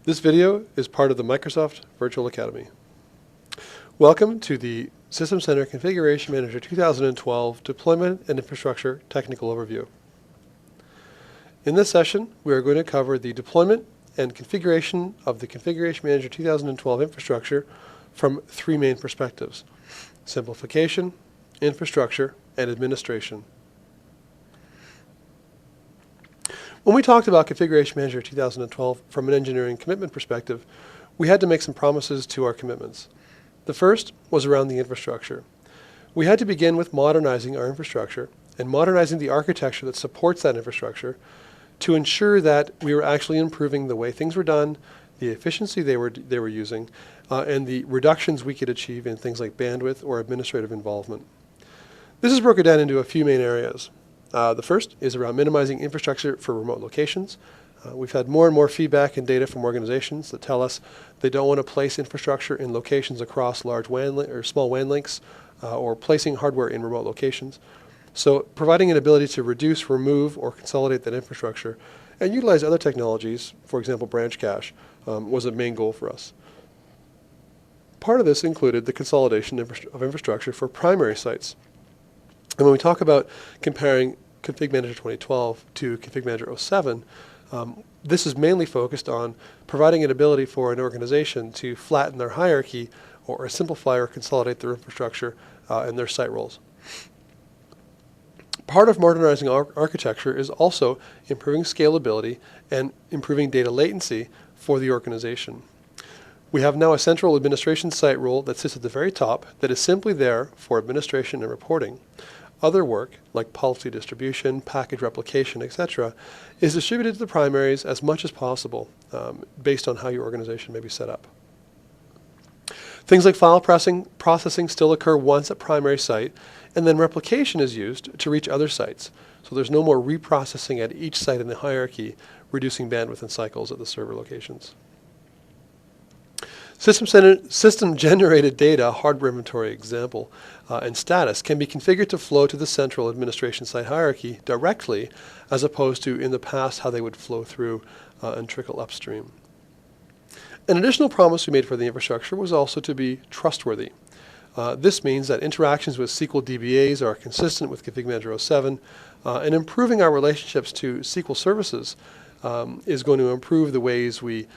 This video is part of the Microsoft Virtual Academy. Welcome to the System Center Configuration Manager 2012 Deployment and Infrastructure Technical Overview. In this session, we are going to cover the deployment and configuration of the Configuration Manager 2012 infrastructure from three main perspectives: simplification, infrastructure, and administration. When we talked about Configuration Manager 2012 from an engineering commitment perspective, we had to make some promises to our commitments. The first was around the infrastructure. We had to begin with modernizing our infrastructure and modernizing the architecture that supports that infrastructure to ensure that we were actually improving the way things were done, the efficiency they were using, and the reductions we could achieve in things like bandwidth or administrative involvement. This is broken down into a few main areas. The first is around minimizing infrastructure for remote locations. We've had more and more feedback and data from organizations that tell us they don't want to place infrastructure in locations across large WAN or small WAN links or placing hardware in remote locations. So providing an ability to reduce, remove, or consolidate that infrastructure and utilize other technologies, for example branch cache, was a main goal for us. Part of this included the consolidation of infrastructure for primary sites. And when we talk about comparing Config Manager 2012 to Config Manager 07, this is mainly focused on providing an ability for an organization to flatten their hierarchy or simplify or consolidate their infrastructure and their site roles. Part of modernizing architecture is also improving scalability and improving data latency for the organization. We have now a central administration site role that sits at the very top that is simply there for administration and reporting. Other work, like policy distribution, package replication, etc., is distributed to the primaries as much as possible based on how your organization may be set up. Things like file processing still occur once at primary site, and then replication is used to reach other sites. So there's no more reprocessing at each site in the hierarchy, reducing bandwidth and cycles at the server locations. System-generated data, hardware inventory example, and status can be configured to flow to the central administration site hierarchy directly, as opposed to in the past how they would flow through and trickle upstream. An additional promise we made for the infrastructure was also to be trustworthy. This means that interactions with SQL DBAs are consistent with Config Manager 07, and improving our relationships to SQL services is going to improve the ways we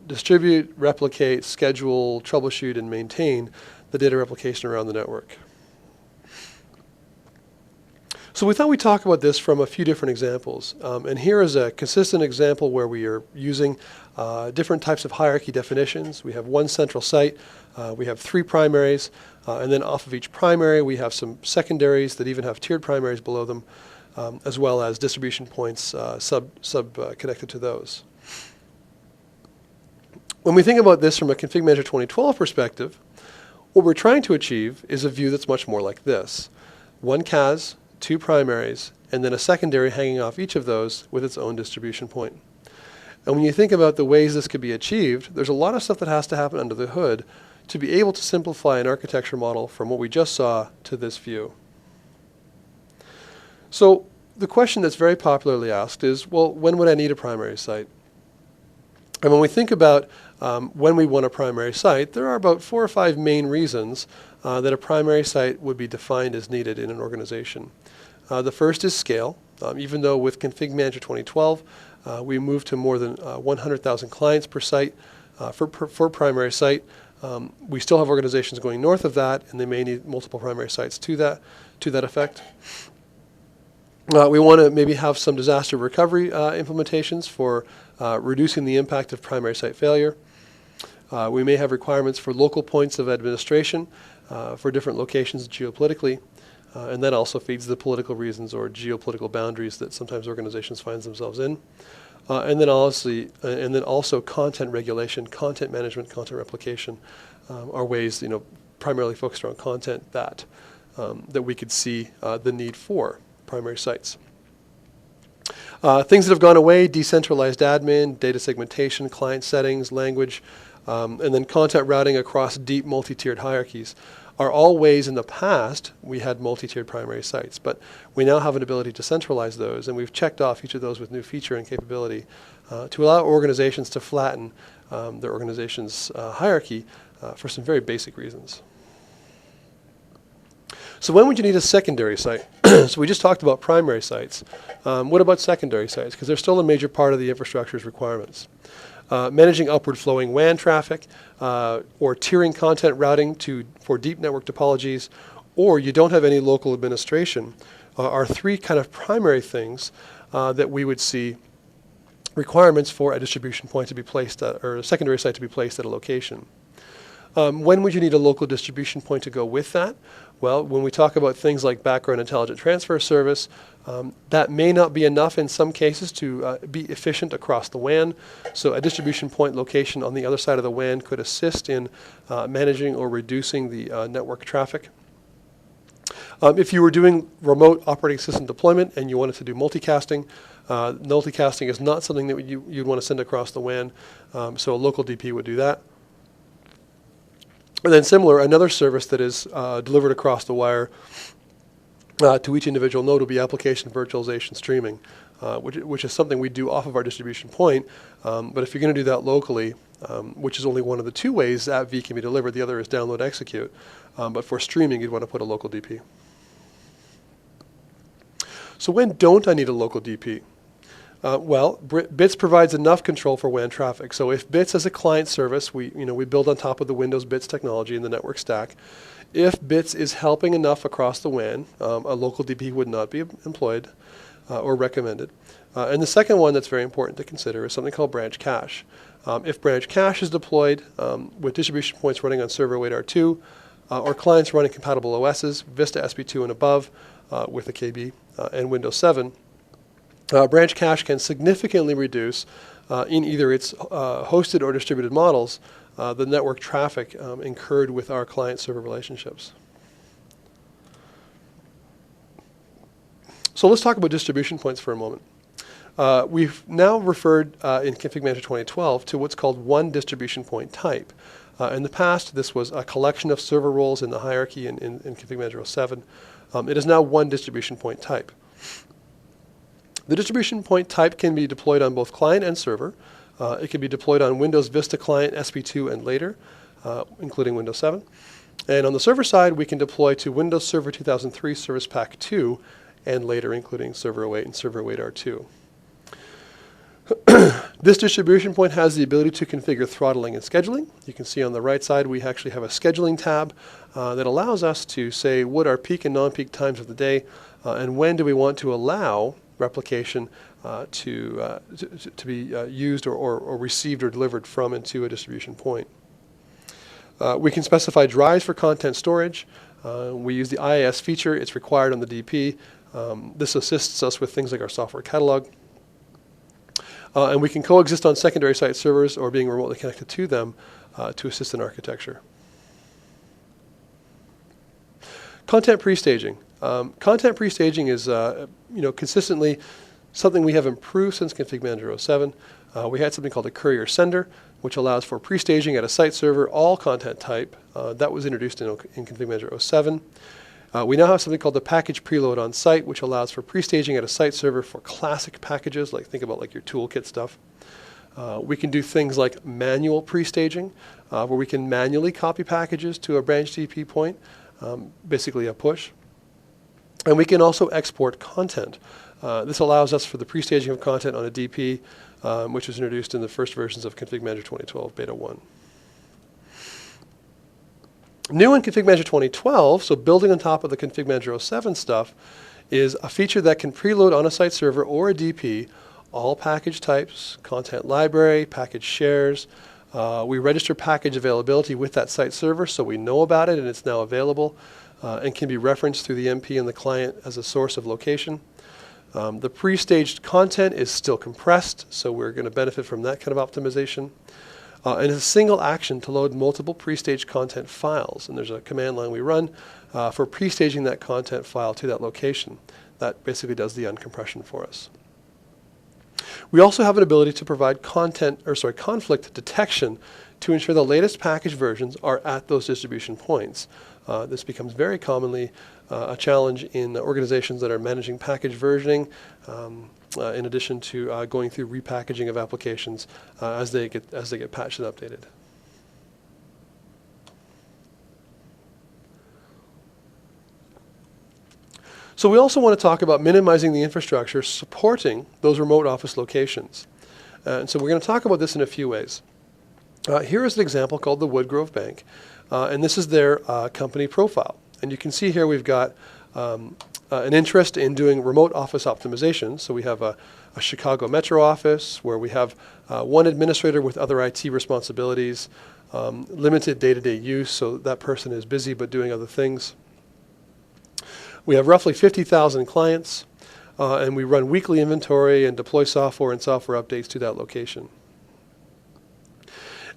distribute, replicate, schedule, troubleshoot, and maintain the data replication around the network. So we thought we'd talk about this from a few different examples. And here is a consistent example where we are using different types of hierarchy definitions. We have one central site, we have three primaries, and then off of each primary we have some secondaries that even have tiered primaries below them, as well as distribution points connected to those. When we think about this from a Config Manager 2012 perspective, what we're trying to achieve is a view that's much more like this. One CAS, two primaries, and then a secondary hanging off each of those with its own distribution point. And when you think about the ways this could be achieved, there's a lot of stuff that has to happen under the hood to be able to simplify an architecture model from what we just saw to this view. So the question that's very popularly asked is, well, when would I need a primary site? And when we think about when we want a primary site, there are about 4 or 5 main reasons that a primary site would be defined as needed in an organization. The first is scale. Even though with Config Manager 2012, we moved to more than 100,000 clients per site for primary site, we still have organizations going north of that, and they may need multiple primary sites to that effect. We want to maybe have some disaster recovery implementations for reducing the impact of primary site failure. We may have requirements for local points of administration for different locations geopolitically, and that also feeds the political reasons or geopolitical boundaries that sometimes organizations find themselves in. And then also content regulation, content management, content replication are ways, primarily focused around content that we could see the need for primary sites. Things that have gone away: decentralized admin, data segmentation, client settings, language, and then content routing across deep multi-tiered hierarchies. are all ways in the past we had multi-tiered primary sites, but we now have an ability to centralize those, and we've checked off each of those with new feature and capability to allow organizations to flatten their organization's hierarchy for some very basic reasons. So when would you need a secondary site? So we just talked about primary sites. What about secondary sites? Because they're still a major part of the infrastructure's requirements. Managing upward flowing WAN traffic, or tiering content routing for deep network topologies, or you don't have any local administration, are three kind of primary things that we would see requirements for a distribution point to be placed at, or a secondary site to be placed at a location. When would you need a local distribution point to go with that? Well, when we talk about things like background intelligent transfer service, that may not be enough in some cases to be efficient across the WAN. So a distribution point location on the other side of the WAN could assist in managing or reducing the network traffic. If you were doing remote operating system deployment and you wanted to do multicasting, multicasting is not something that you'd want to send across the WAN, so a local DP would do that. And then similar, another service that is delivered across the wire to each individual node will be application virtualization streaming, which is something we do off of our distribution point. But if you're going to do that locally, which is only one of the two ways that V can be delivered, the other is download execute. But for streaming, you'd want to put a local DP. So when don't I need a local DP? Well, BITS provides enough control for WAN traffic. So if BITS as a client service, we build on top of the Windows BITS technology in the network stack. If BITS is helping enough across the WAN, a local DP would not be employed or recommended. And the second one that's very important to consider is something called branch cache. If branch cache is deployed with distribution points running on server await R2, or clients running compatible OSs, Vista SP2 and above with a KB and Windows 7, branch cache can significantly reduce, in either its hosted or distributed models, the network traffic incurred with our client-server relationships. So let's talk about distribution points for a moment. We've now referred in Config Manager 2012 to what's called one distribution point type. In the past, this was a collection of server roles in the hierarchy in Config Manager 07. It is now one distribution point type. The distribution point type can be deployed on both client and server. It can be deployed on Windows Vista Client SP2 and later, including Windows 7. And on the server side, we can deploy to Windows Server 2003 Service Pack 2 and later, including Server 08 and Server 08 R2. This distribution point has the ability to configure throttling and scheduling. You can see on the right side we actually have a scheduling tab that allows us to say what are peak and non-peak times of the day and when do we want to allow replication to be used or received or delivered from and to a distribution point. We can specify drives for content storage. We use the IIS feature. It's required on the DP. This assists us with things like our software catalog. And we can coexist on secondary site servers or being remotely connected to them to assist in architecture. Content pre-staging. Content pre-staging is consistently something we have improved since Config Manager 07. We had something called a courier sender, which allows for pre-staging at a site server, all content type. That was introduced in Config Manager 07. We now have something called the package preload on site, which allows for pre-staging at a site server for classic packages, like think about like your toolkit stuff. We can do things like manual pre-staging, where we can manually copy packages to a branch DP point, basically a push. And we can also export content. This allows us for the pre-staging of content on a DP, which was introduced in the first versions of Config Manager 2012 Beta 1. New in Config Manager 2012, so building on top of the Config Manager 07 stuff, is a feature that can preload on a site server or a DP all package types, content library, package shares. We register package availability with that site server so we know about it and it's now available and can be referenced through the MP and the client as a source of location. The pre-staged content is still compressed, so we're going to benefit from that kind of optimization. And it's a single action to load multiple pre-staged content files. And there's a command line we run for pre-staging that content file to that location. That basically does the uncompression for us. We also have an ability to provide conflict detection to ensure the latest package versions are at those distribution points. This becomes very commonly a challenge in organizations that are managing package versioning, in addition to going through repackaging of applications as they get patched and updated. So we also want to talk about minimizing the infrastructure supporting those remote office locations. And so we're going to talk about this in a few ways. Here is an example called the Woodgrove Bank, and this is their company profile. And you can see here we've got an interest in doing remote office optimization. So we have a Chicago Metro office where we have one administrator with other IT responsibilities, limited day-to-day use, so that person is busy but doing other things. We have roughly 50,000 clients, and we run weekly inventory and deploy software and software updates to that location.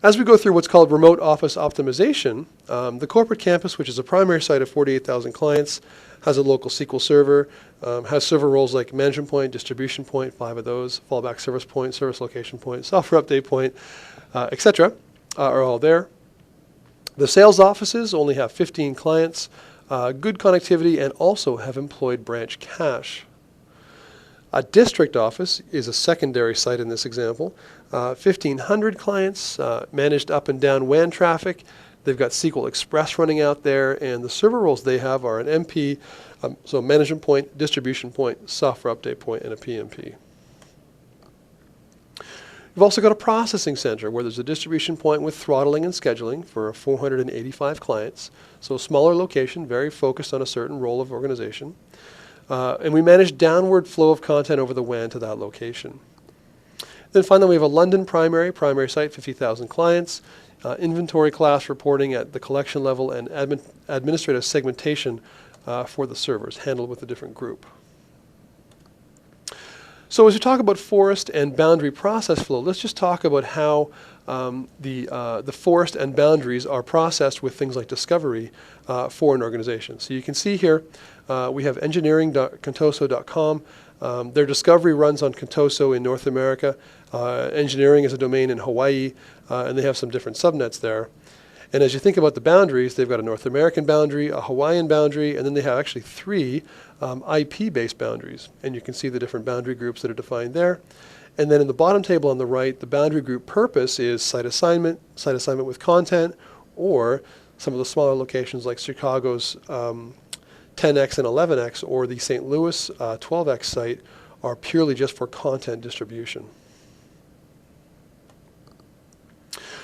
As we go through what's called remote office optimization, the corporate campus, which is a primary site of 48,000 clients, has a local SQL server, has server roles like management point, distribution point, 5 of those, fallback service point, service location point, software update point, etc., are all there. The sales offices only have 15 clients, good connectivity, and also have employed branch cache. A district office is a secondary site in this example. 1,500 clients, managed up and down WAN traffic. They've got SQL Express running out there, and the server roles they have are an MP, so management point, distribution point, software update point, and a PMP. We've also got a processing center where there's a distribution point with throttling and scheduling for 485 clients. So a smaller location, very focused on a certain role of organization. And we manage downward flow of content over the WAN to that location. Then finally, we have a London primary site, 50,000 clients, inventory class reporting at the collection level, and administrative segmentation for the servers handled with a different group. So as we talk about forest and boundary process flow, let's just talk about how the forest and boundaries are processed with things like discovery for an organization. So you can see here we have engineering.contoso.com. Their discovery runs on Contoso in North America. Engineering is a domain in Hawaii, and they have some different subnets there. And as you think about the boundaries, they've got a North American boundary, a Hawaiian boundary, and then they have actually 3 IP-based boundaries. And you can see the different boundary groups that are defined there. And then in the bottom table on the right, the boundary group purpose is site assignment with content, or some of the smaller locations like Chicago's 10x and 11x, or the St. Louis 12x site are purely just for content distribution.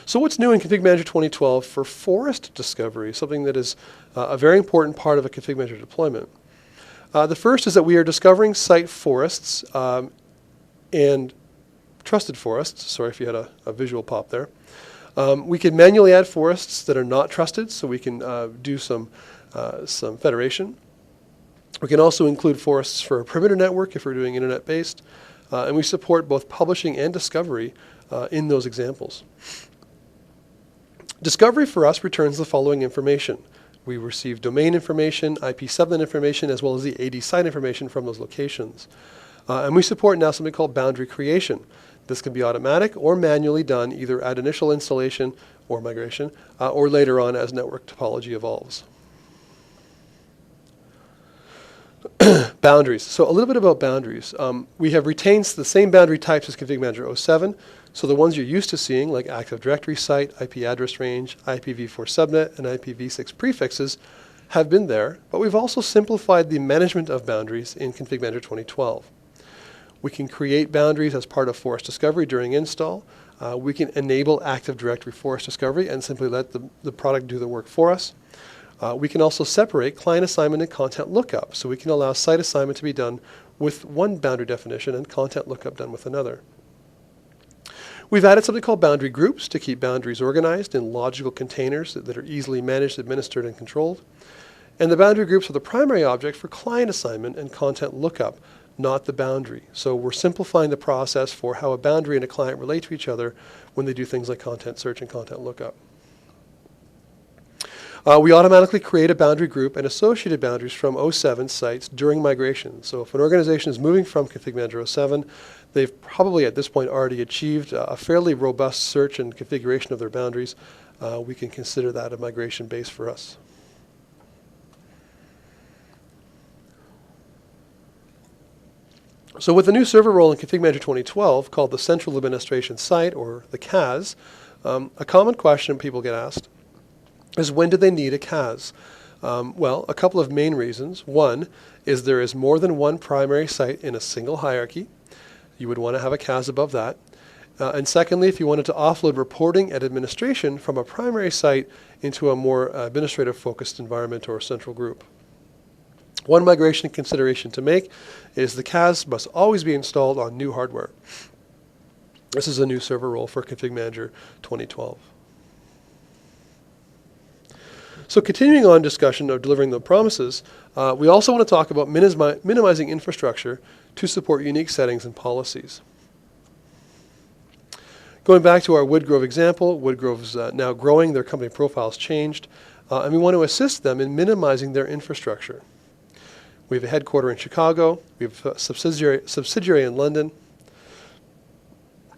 So what's new in Config Manager 2012 for forest discovery, something that is a very important part of a Config Manager deployment? The first is that we are discovering site forests and trusted forests. Sorry if you had a visual pop there. We can manually add forests that are not trusted, so we can do some federation. We can also include forests for a perimeter network if we're doing internet-based, and we support both publishing and discovery in those examples. Discovery for us returns the following information. We receive domain information, IP subnet information, as well as the AD site information from those locations. And we support now something called boundary creation. This can be automatic or manually done either at initial installation or migration, or later on as network topology evolves. Boundaries. So a little bit about boundaries. We have retained the same boundary types as Config Manager 07. So the ones you're used to seeing, like Active Directory site, IP address range, IPv4 subnet, and IPv6 prefixes, have been there, but we've also simplified the management of boundaries in Config Manager 2012. We can create boundaries as part of forest discovery during install. We can enable Active Directory forest discovery and simply let the product do the work for us. We can also separate client assignment and content lookup, so we can allow site assignment to be done with one boundary definition and content lookup done with another. We've added something called boundary groups to keep boundaries organized in logical containers that are easily managed, administered, and controlled. And the boundary groups are the primary object for client assignment and content lookup, not the boundary. So we're simplifying the process for how a boundary and a client relate to each other when they do things like content search and content lookup. We automatically create a boundary group and associated boundaries from 07 sites during migration. So if an organization is moving from Config Manager 07, they've probably at this point already achieved a fairly robust search and configuration of their boundaries. We can consider that a migration base for us. So with the new server role in Config Manager 2012 called the Central Administration Site, or the CAS, a common question people get asked is, when do they need a CAS? Well, a couple of main reasons. One is there is more than one primary site in a single hierarchy. You would want to have a CAS above that. And secondly, if you wanted to offload reporting and administration from a primary site into a more administrative-focused environment or central group. One migration consideration to make is the CAS must always be installed on new hardware. This is a new server role for Config Manager 2012. So continuing on discussion of delivering the promises, we also want to talk about minimizing infrastructure to support unique settings and policies. Going back to our Woodgrove example, Woodgrove's now growing, their company profile's changed, and we want to assist them in minimizing their infrastructure. We have a headquarter in Chicago, we have a subsidiary in London.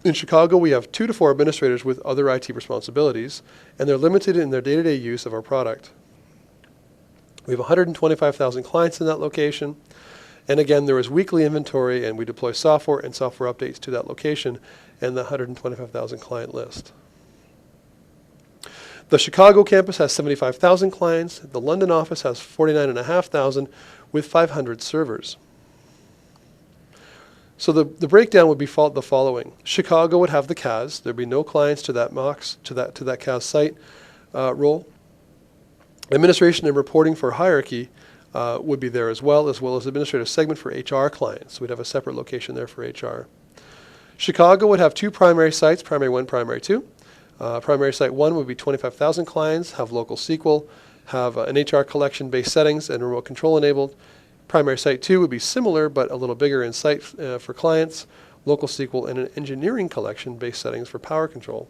In Chicago, we have 2 to 4 administrators with other IT responsibilities, and they're limited in their day-to-day use of our product. We have 125,000 clients in that location, and again, there is weekly inventory, and we deploy software and software updates to that location and the 125,000 client list. The Chicago campus has 75,000 clients. The London office has 49,500 with 500 servers. So the breakdown would be the following. Chicago would have the CAS. There'd be no clients to that MOX, to that CAS site role. Administration and reporting for hierarchy would be there as well as administrative segment for HR clients. So we'd have a separate location there for HR. Chicago would have 2 primary sites, primary 1, primary 2. Primary site 1 would be 25,000 clients, have local SQL, have an HR collection-based settings and remote control enabled. Primary site 2 would be similar but a little bigger in site for clients, local SQL, and an engineering collection-based settings for power control.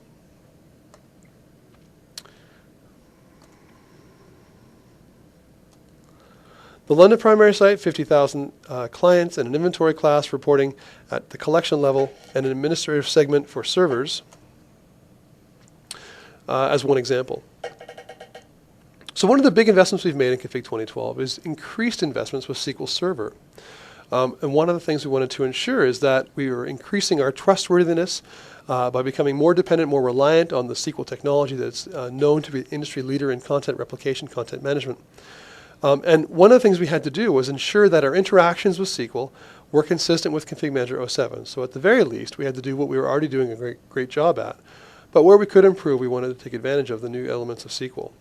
The London primary site, 50,000 clients and an inventory class reporting at the collection level and an administrative segment for servers as one example. So one of the big investments we've made in Config 2012 is increased investments with SQL Server. And one of the things we wanted to ensure is that we were increasing our trustworthiness by becoming more dependent, more reliant on the SQL technology that's known to be the industry leader in content replication, content management. And one of the things we had to do was ensure that our interactions with SQL were consistent with Config Manager 07. So at the very least, we had to do what we were already doing a great job at. But where we could improve, we wanted to take advantage of the new elements of SQL.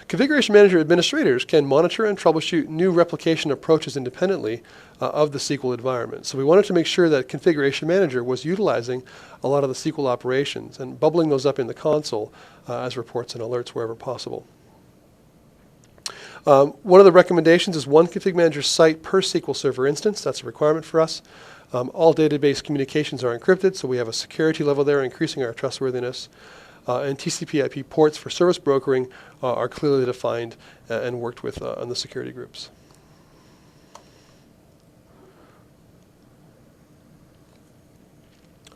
Configuration Manager administrators can monitor and troubleshoot new replication approaches independently of the SQL environment. So we wanted to make sure that Configuration Manager was utilizing a lot of the SQL operations and bubbling those up in the console as reports and alerts wherever possible. One of the recommendations is 1 Config Manager site per SQL Server instance. That's a requirement for us. All database communications are encrypted, so we have a security level there, increasing our trustworthiness. And TCP/IP ports for service brokering are clearly defined and worked with on the security groups.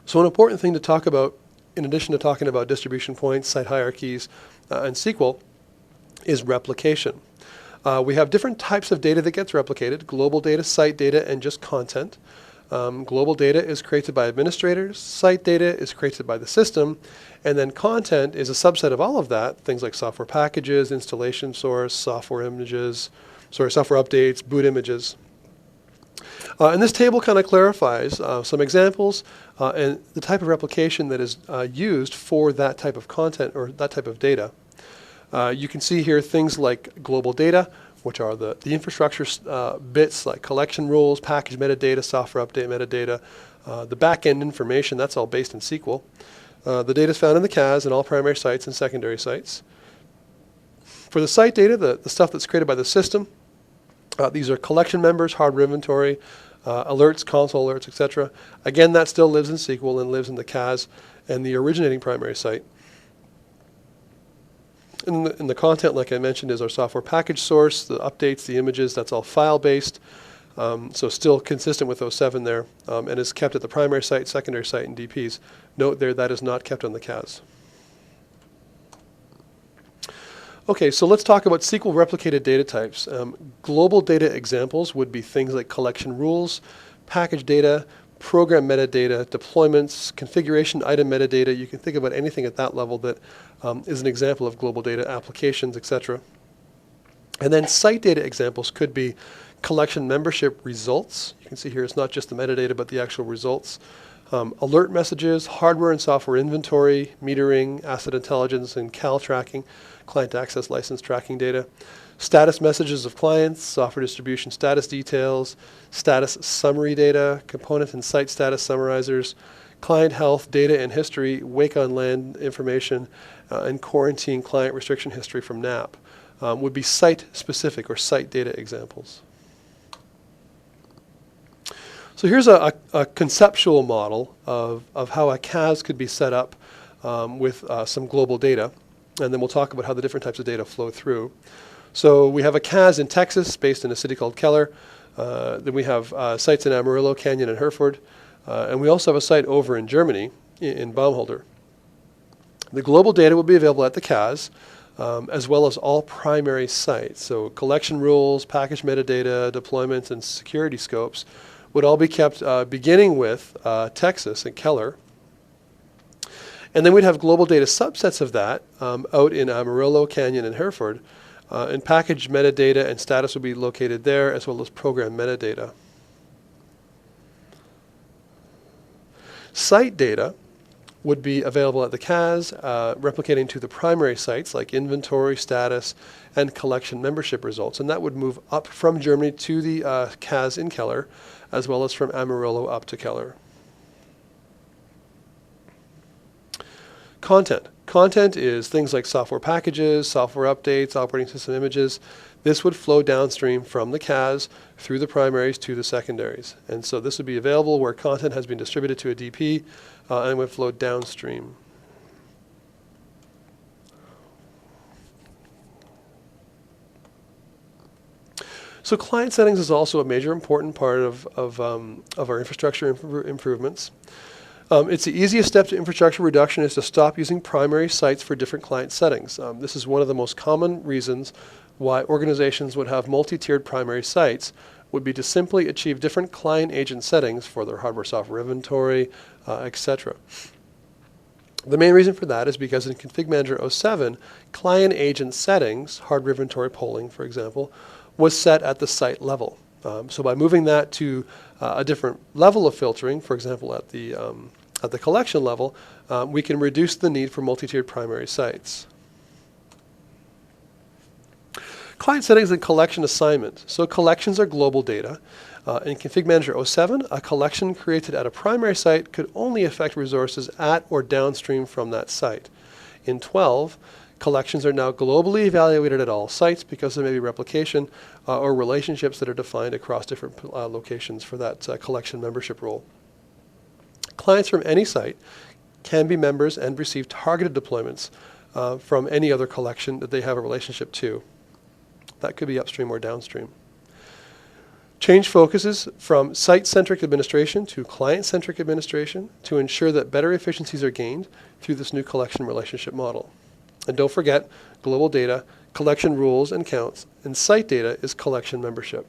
So an important thing to talk about, in addition to talking about distribution points, site hierarchies, and SQL, is replication. We have different types of data that gets replicated: global data, site data, and just content. Global data is created by administrators, site data is created by the system, and then content is a subset of all of that, things like software packages, installation source, software updates, boot images. And this table kind of clarifies some examples and the type of replication that is used for that type of content or that type of data. You can see here things like global data, which are the infrastructure bits like collection rules, package metadata, software update metadata, the back-end information, that's all based in SQL. The data is found in the CAS in all primary sites and secondary sites. For the site data, the stuff that's created by the system, these are collection members, hardware inventory, alerts, console alerts, etc. Again, that still lives in SQL and lives in the CAS and the originating primary site. In the content, like I mentioned, is our software package source, the updates, the images, that's all file-based. So still consistent with 07 there, and is kept at the primary site, secondary site, and DPs. Note there that is not kept on the CAS. Okay, so let's talk about SQL replicated data types. Global data examples would be things like collection rules, package data, program metadata, deployments, configuration item metadata. You can think about anything at that level that is an example of global data applications, etc. And then site data examples could be collection membership results. You can see here it's not just the metadata but the actual results. Alert messages, hardware and software inventory, metering, asset intelligence and CAL tracking, client access license tracking data, status messages of clients, software distribution status details, status summary data, component and site status summarizers, client health, data and history, wake on land information, and quarantine client restriction history from NAP would be site-specific or site data examples. So here's a conceptual model of how a CAS could be set up with some global data, and then we'll talk about how the different types of data flow through. So we have a CAS in Texas based in a city called Keller. Then we have sites in Amarillo, Canyon, and Hereford. And we also have a site over in Germany in Baumholder. The global data will be available at the CAS, as well as all primary sites. So collection rules, package metadata, deployments, and security scopes would all be kept beginning with Texas and Keller. And then we'd have global data subsets of that out in Amarillo, Canyon, and Hereford. And package metadata and status would be located there, as well as program metadata. Site data would be available at the CAS, replicating to the primary sites like inventory, status, and collection membership results. And that would move up from Germany to the CAS in Keller, as well as from Amarillo up to Keller. Content. Content is things like software packages, software updates, operating system images. This would flow downstream from the CAS through the primaries to the secondaries. And so this would be available where content has been distributed to a DP and would flow downstream. So client settings is also a major important part of our infrastructure improvements. It's the easiest step to infrastructure reduction is to stop using primary sites for different client settings. This is one of the most common reasons why organizations would have multi-tiered primary sites would be to simply achieve different client agent settings for their hardware software inventory, etc. The main reason for that is because in Config Manager 07, client agent settings, hardware inventory polling, for example, was set at the site level. So by moving that to a different level of filtering, for example at the collection level, we can reduce the need for multi-tiered primary sites. Client settings and collection assignment. So collections are global data. In Config Manager 07, a collection created at a primary site could only affect resources at or downstream from that site. In 12, collections are now globally evaluated at all sites because there may be replication or relationships that are defined across different locations for that collection membership role. Clients from any site can be members and receive targeted deployments from any other collection that they have a relationship to. That could be upstream or downstream. Change focuses from site-centric administration to client-centric administration to ensure that better efficiencies are gained through this new collection relationship model. And don't forget, global data, collection rules and counts, and site data is collection membership.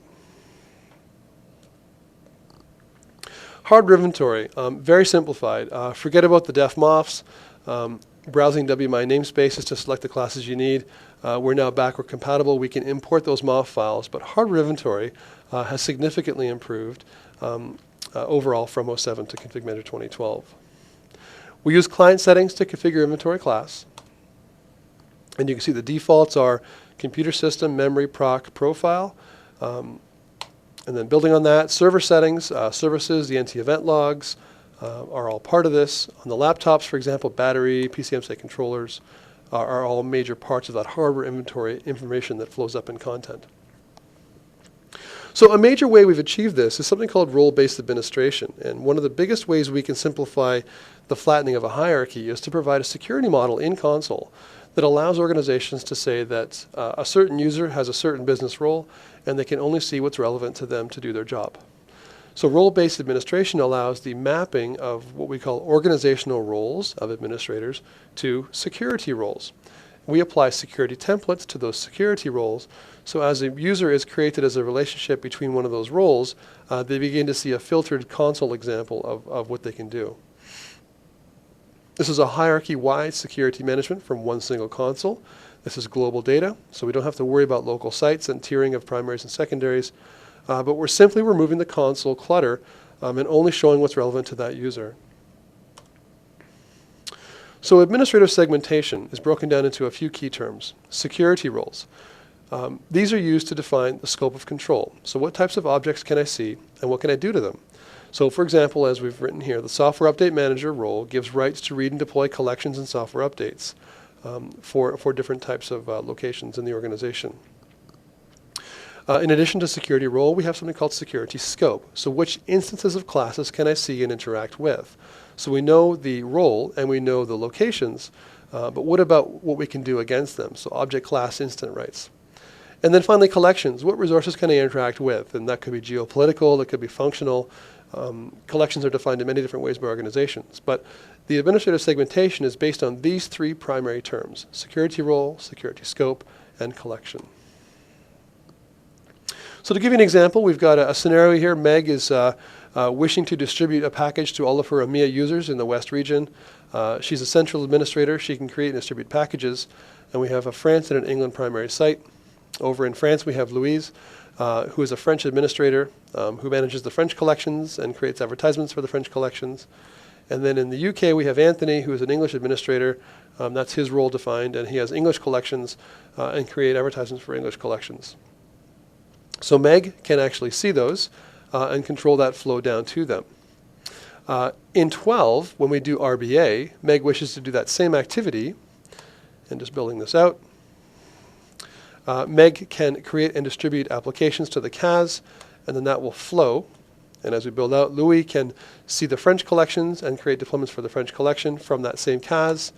Hardware inventory, very simplified. Forget about the def mofs. Browsing WMI namespaces to select the classes you need. We're now backward compatible. We can import those MOF files, but hardware inventory has significantly improved overall from 07 to Config Manager 2012. We use client settings to configure inventory class. And you can see the defaults are computer system, memory, proc, profile. And then building on that, server settings, services, the NT event logs are all part of this. On the laptops, for example, battery, PCM-SAE controllers are all major parts of that hardware inventory information that flows up in content. So a major way we've achieved this is something called role-based administration. And one of the biggest ways we can simplify the flattening of a hierarchy is to provide a security model in console that allows organizations to say that a certain user has a certain business role and they can only see what's relevant to them to do their job. So role-based administration allows the mapping of what we call organizational roles of administrators to security roles. We apply security templates to those security roles, so as a user is created as a relationship between one of those roles, they begin to see a filtered console example of what they can do. This is a hierarchy-wide security management from one single console. This is global data, so we don't have to worry about local sites and tiering of primaries and secondaries, but we're simply removing the console clutter and only showing what's relevant to that user. So administrative segmentation is broken down into a few key terms. Security roles. These are used to define the scope of control. So what types of objects can I see and what can I do to them? So for example, as we've written here, the Software Update Manager role gives rights to read and deploy collections and software updates for different types of locations in the organization. In addition to security role, we have something called security scope. So which instances of classes can I see and interact with? So we know the role and we know the locations, but what about what we can do against them? So object class instant rights. And then finally collections. What resources can I interact with? And that could be geopolitical, that could be functional. Collections are defined in many different ways by organizations. But the administrative segmentation is based on these three primary terms: security role, security scope, and collection. So to give you an example, we've got a scenario here. Meg is wishing to distribute a package to all of her EMEA users in the West region. She's a central administrator. She can create and distribute packages. And we have a France and an England primary site. Over in France, we have Louise, who is a French administrator who manages the French collections and creates advertisements for the French collections. And then in the UK, we have Anthony, who is an English administrator. That's his role defined, and he has English collections and create advertisements for English collections. So Meg can actually see those and control that flow down to them. In 12, when we do RBA, Meg wishes to do that same activity, and just building this out. Meg can create and distribute applications to the CAS, and then that will flow. And as we build out, Louis can see the French collections and create deployments for the French collection from that same CAS.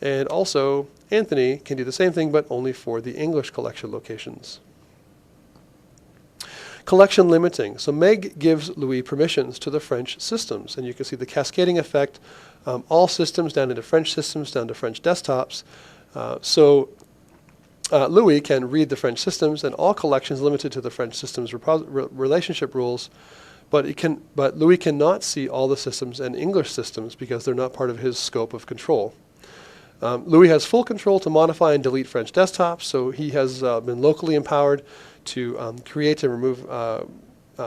And also, Anthony can do the same thing, but only for the English collection locations. Collection limiting. So Meg gives Louis permissions to the French systems, and you can see the cascading effect, all systems down into French systems, down to French desktops. Louis can read the French systems, and all collections limited to the French systems relationship rules, but Louis cannot see all the systems and English systems because they're not part of his scope of control. Louis has full control to modify and delete French desktops, so he has been locally empowered to create and remove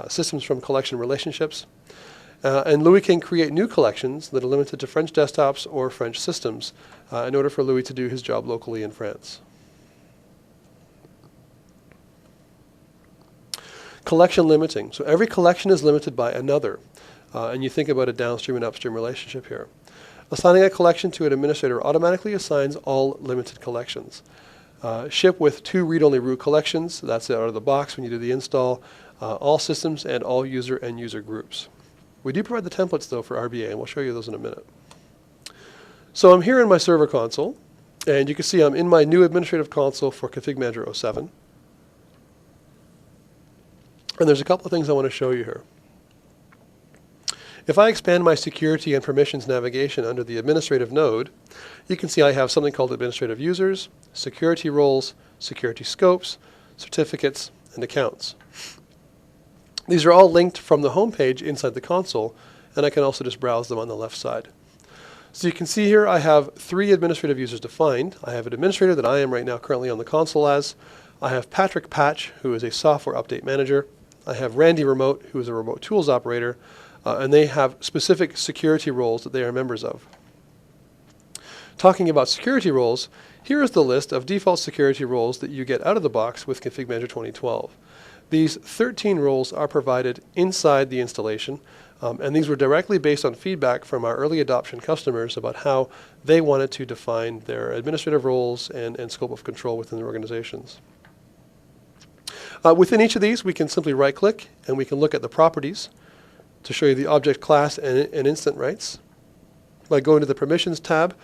systems from collection relationships. And Louis can create new collections that are limited to French desktops or French systems in order for Louis to do his job locally in France. Collection limiting. So every collection is limited by another. And you think about a downstream and upstream relationship here. Assigning a collection to an administrator automatically assigns all limited collections. Ship with 2 read-only root collections. That's out of the box when you do the install. All systems and all user and user groups. We do provide the templates though for RBA, and we'll show you those in a minute. So I'm here in my server console, and you can see I'm in my new administrative console for Config Manager 07. And there's a couple of things I want to show you here. If I expand my security and permissions navigation under the administrative node, you can see I have something called administrative users, security roles, security scopes, certificates, and accounts. These are all linked from the home page inside the console, and I can also just browse them on the left side. So you can see here I have 3 administrative users defined. I have an administrator that I am right now currently on the console as. I have Patrick Patch, who is a software update manager. I have Randy Remote, who is a remote tools operator, and they have specific security roles that they are members of. Talking about security roles, here is the list of default security roles that you get out of the box with Config Manager 2012. These 13 roles are provided inside the installation, and these were directly based on feedback from our early adoption customers about how they wanted to define their administrative roles and scope of control within their organizations. Within each of these, we can simply right-click, and we can look at the properties to show you the object class and instant rights. By going to the Permissions tab,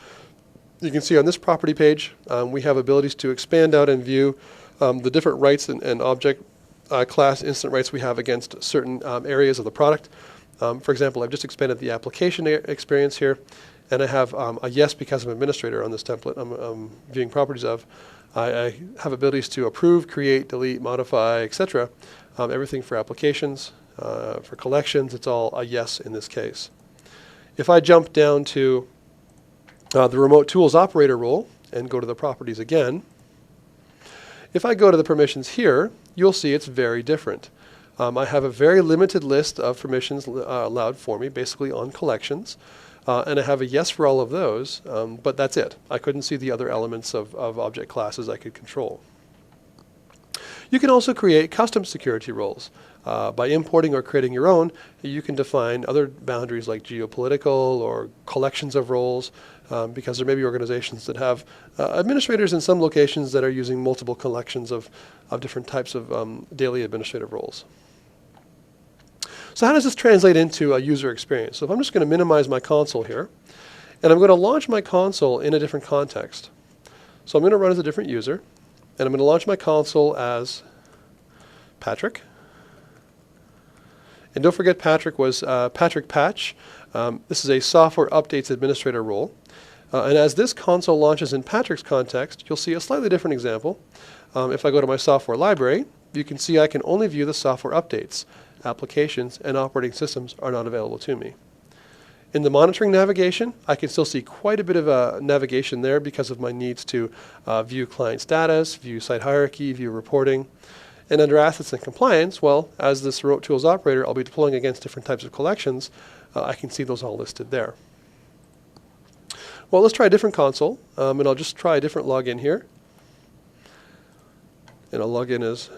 You can see on this property page, we have abilities to expand out and view the different rights and object class instant rights we have against certain areas of the product. For example, I've just expanded the application experience here, and I have a yes because I'm administrator on this template I'm viewing properties of. I have abilities to approve, create, delete, modify, etc. Everything for applications, for collections, it's all a yes in this case. If I jump down to the remote tools operator role and go to the properties again, if I go to the permissions here, you'll see it's very different. I have a very limited list of permissions allowed for me, basically on collections, and I have a yes for all of those, but that's it. I couldn't see the other elements of object classes I could control. You can also create custom security roles. By importing or creating your own, you can define other boundaries like geopolitical or collections of roles, because there may be organizations that have administrators in some locations that are using multiple collections of different types of daily administrative roles. So how does this translate into a user experience? So if I'm just going to minimize my console here, and I'm going to launch my console in a different context. So I'm going to run as a different user, and I'm going to launch my console as Patrick. And don't forget Patrick was Patrick Patch. This is a software updates administrator role. And as this console launches in Patrick's context, you'll see a slightly different example. If I go to my software library, you can see I can only view the software updates. Applications and operating systems are not available to me. In the monitoring navigation, I can still see quite a bit of navigation there because of my needs to view client status, view site hierarchy, view reporting. And under assets and compliance, well, as this remote tools operator, I'll be deploying against different types of collections. I can see those all listed there. Well, let's try a different console, and I'll just try a different login here. And I'll log in as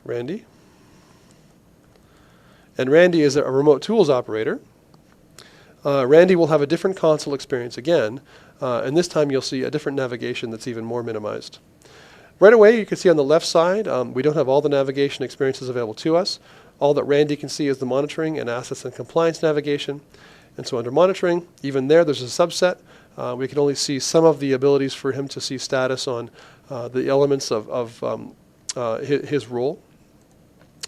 Randy. And Randy is a remote tools operator. Randy will have a different console experience again, and this time you'll see a different navigation that's even more minimized. Right away, you can see on the left side, we don't have all the navigation experiences available to us. All that Randy can see is the monitoring and assets and compliance navigation. And so under monitoring, even there's a subset. We can only see some of the abilities for him to see status on the elements of his role.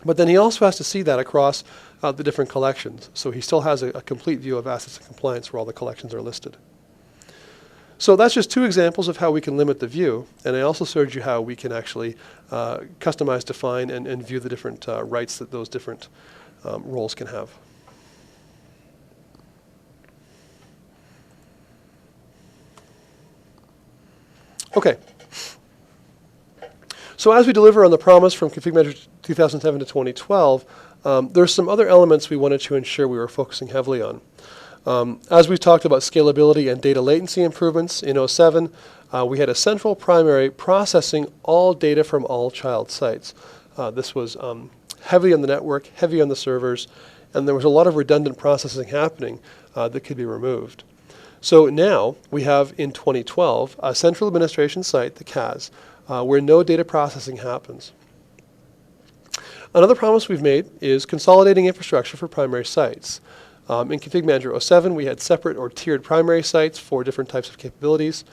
But then he also has to see that across the different collections. So he still has a complete view of assets and compliance where all the collections are listed. So that's just two examples of how we can limit the view. And I also showed you how we can actually customize, define, and view the different rights that those different roles can have. Okay. So as we deliver on the promise from Config Manager 2007 to 2012, there's some other elements we wanted to ensure we were focusing heavily on. As we talked about scalability and data latency improvements in 07, we had a central primary processing all data from all child sites. This was heavy on the network, heavy on the servers, and there was a lot of redundant processing happening that could be removed. So now we have in 2012 a central administration site, the CAS, where no data processing happens. Another promise we've made is consolidating infrastructure for primary sites. In Config Manager 07, we had separate or tiered primary sites for different types of capabilities.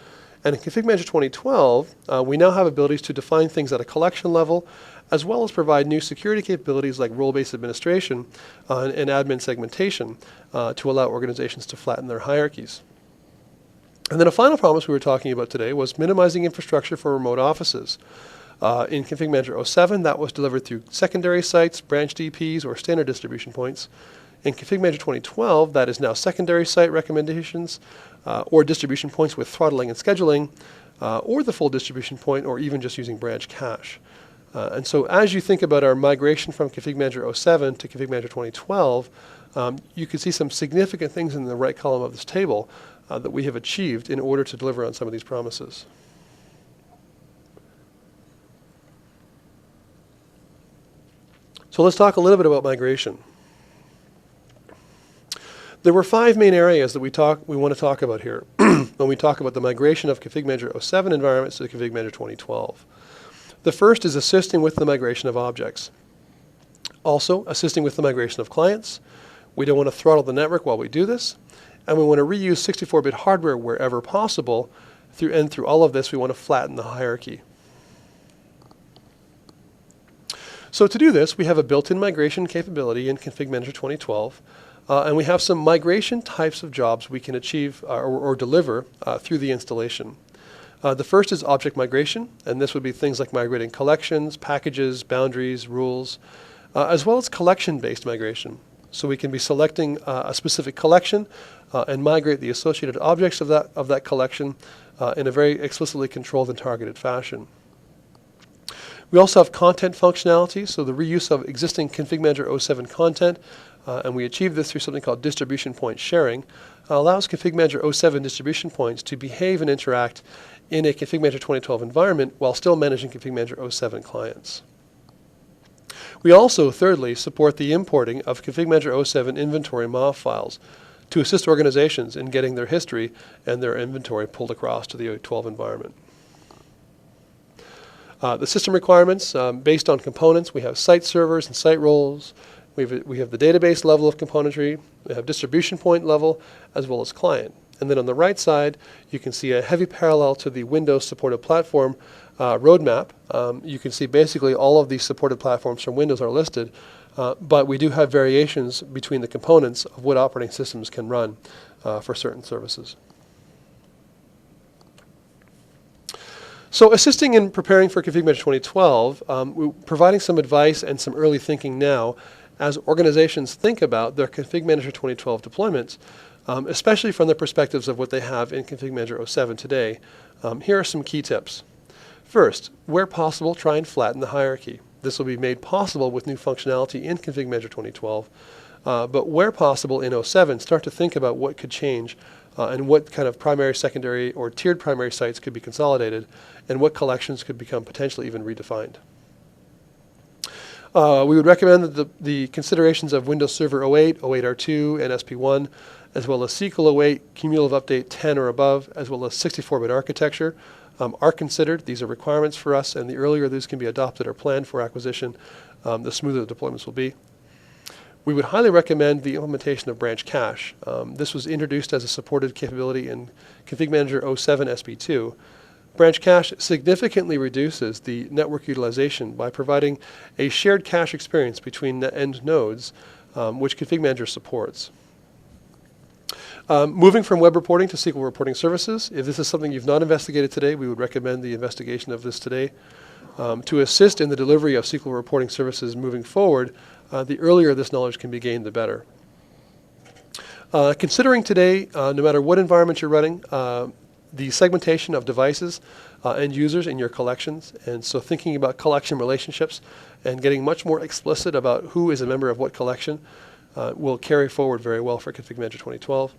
And in Config Manager 2012, we now have abilities to define things at a collection level, as well as provide new security capabilities like role-based administration and admin segmentation to allow organizations to flatten their hierarchies. And then a final promise we were talking about today was minimizing infrastructure for remote offices. In Config Manager 07, that was delivered through secondary sites, branch DPs, or standard distribution points. In Config Manager 2012, that is now secondary site recommendations or distribution points with throttling and scheduling, or the full distribution point, or even just using branch cache. And so as you think about our migration from Config Manager 07 to Config Manager 2012, you can see some significant things in the right column of this table that we have achieved in order to deliver on some of these promises. So let's talk a little bit about migration. There were 5 main areas that we want to talk about here when we talk about the migration of Config Manager 07 environments to Config Manager 2012. The first is assisting with the migration of objects. Also, assisting with the migration of clients. We don't want to throttle the network while we do this. and we want to reuse 64-bit hardware wherever possible. Through all of this, we want to flatten the hierarchy. So to do this, we have a built-in migration capability in Config Manager 2012, and we have some migration types of jobs we can achieve or deliver through the installation. The first is object migration, and this would be things like migrating collections, packages, boundaries, rules, as well as collection-based migration. So we can be selecting a specific collection and migrate the associated objects of that collection in a very explicitly controlled and targeted fashion. We also have content functionality, so the reuse of existing Config Manager 07 content, and we achieve this through something called distribution point sharing, allows Config Manager 07 distribution points to behave and interact in a Config Manager 2012 environment while still managing Config Manager 07 clients. We also, thirdly, support the importing of Config Manager 07 inventory MOV files to assist organizations in getting their history and their inventory pulled across to the 12 environment. The system requirements, based on components, we have site servers and site roles. We have the database level of componentry. We have distribution point level, as well as client. And then on the right side, you can see a heavy parallel to the Windows supported platform roadmap. You can see basically all of these supported platforms from Windows are listed, but we do have variations between the components of what operating systems can run for certain services. So assisting in preparing for Config Manager 2012, we're providing some advice and some early thinking now as organizations think about their Config Manager 2012 deployments, especially from the perspectives of what they have in Config Manager 07 today. Here are some key tips. First, where possible, try and flatten the hierarchy. This will be made possible with new functionality in Config Manager 2012, but where possible in 07, start to think about what could change and what kind of primary, secondary, or tiered primary sites could be consolidated, and what collections could become potentially even redefined. We would recommend that the considerations of Windows Server 08, 08R2, and SP1, as well as SQL 08, cumulative update 10 or above, as well as 64-bit architecture, are considered. These are requirements for us, and the earlier these can be adopted or planned for acquisition, the smoother the deployments will be. We would highly recommend the implementation of branch cache. This was introduced as a supported capability in Config Manager 07 SP2. Branch cache significantly reduces the network utilization by providing a shared cache experience between the end nodes, which Config Manager supports. Moving from web reporting to SQL reporting services, if this is something you've not investigated today, we would recommend the investigation of this today. To assist in the delivery of SQL reporting services moving forward, the earlier this knowledge can be gained, the better. Considering today, no matter what environment you're running, the segmentation of devices and users in your collections, and so thinking about collection relationships and getting much more explicit about who is a member of what collection will carry forward very well for Config Manager 2012.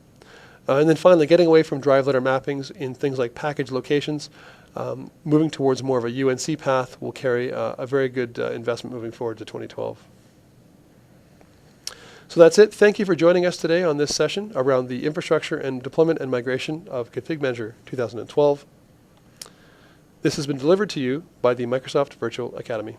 And then finally, getting away from drive letter mappings in things like package locations, moving towards more of a UNC path will carry a very good investment moving forward to 2012. So that's it. Thank you for joining us today on this session around the infrastructure and deployment and migration of Config Manager 2012. This has been delivered to you by the Microsoft Virtual Academy.